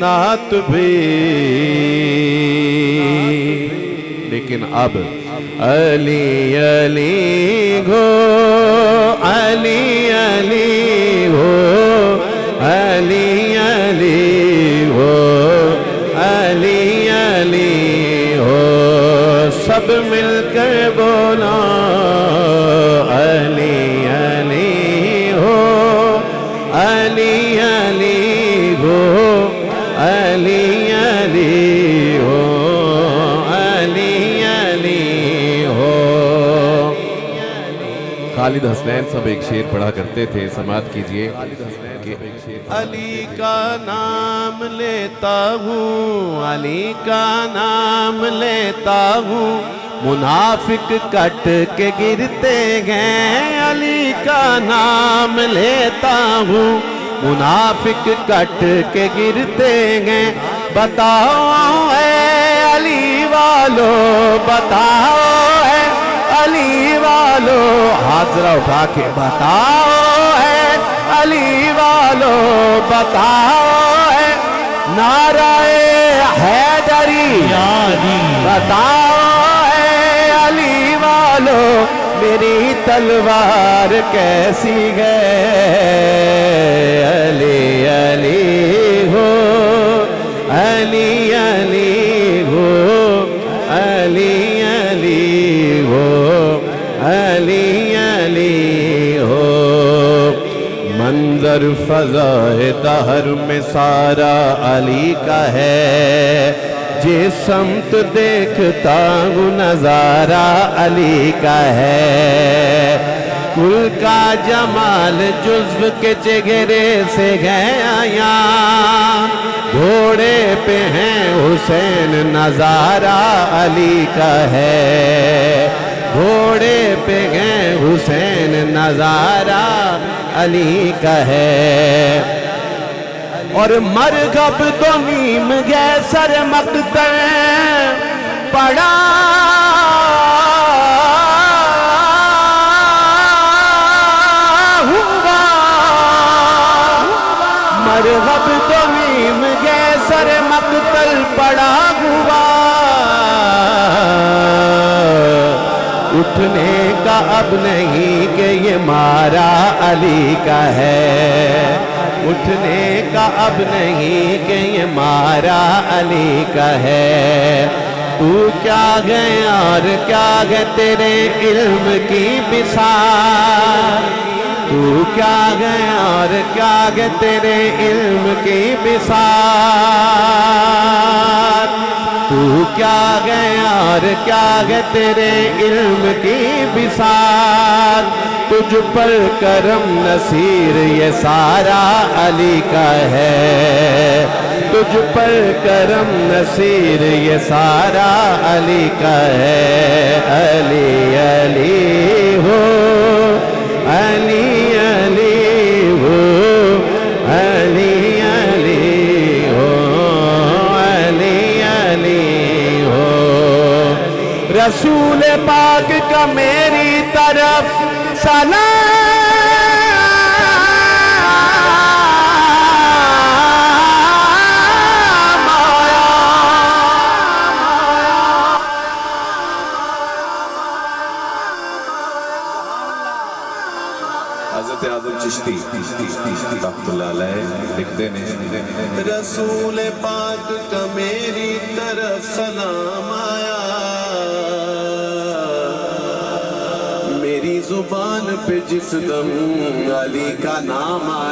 نعت بھی لیکن اب علی علی گو علی علی ہو علی علی ہو علی علی ہو سب مل کر بولا علی علی ہو علی علی ہو علی علی ہو علی علی ہو۔ خالد حسنین سب ایک شعر پڑھا کرتے تھے، سماعت کیجئے کہ علی کا نام لیتا ہوں علی کا نام لیتا ہوں منافق کٹ کے گرتے گئے علی کا نام لیتا ہوں منافق کٹ کے گرتے گئے بتاؤ اے علی والو بتاؤ اے علی والو ہاتھ ذرا اٹھا کے بتاؤ اے علی والو بتاؤ اے نعرہ حیدری بتاؤ اے علی والو میری تلوار کیسی ہے علی علی ہو علی علی ہو علی علی ہو علی علی ہو منظر فضائے دہر میں سارا علی کا ہے جس سمت دیکھتا ہوں نظارہ علی کا ہے کل کا جمال جزو کے چہرے سے گیا گھوڑے پہ ہیں حسین نظارہ علی کا ہے گھوڑے پہ ہیں حسین نظارہ علی کا ہے اور مرغب تو نیم گئے سر مقتل پڑا ہوا مرغب تو نیم گئے سر مقتل پڑا ہوا اٹھنے کا اب نہیں کہ یہ مارا علی کا ہے اٹھنے کا اب نہیں کہ یہ مارا علی کا ہے تو کیا گئے اور کیا گئے تیرے علم کی بساط تو کیا گئے اور کیا گئے تیرے علم کی بساط تو کیا گئے اور کیا گئے تیرے علم کی بساط تجھ پر کرم نصیر یہ سارا علی کا ہے تجھ پر کرم نصیر یہ سارا علی کا ہے علی علی ہو علی علی ہو علی علی ہو علی علی ہو رسول پاک کا میری طرف سلام آیا حضرت اعظم چشتی رحمت اللہ علیہ لکھتے ہیں رسول پاک کا میری طرف سلام آیا زبان پہ جس دم علی کا نام آیا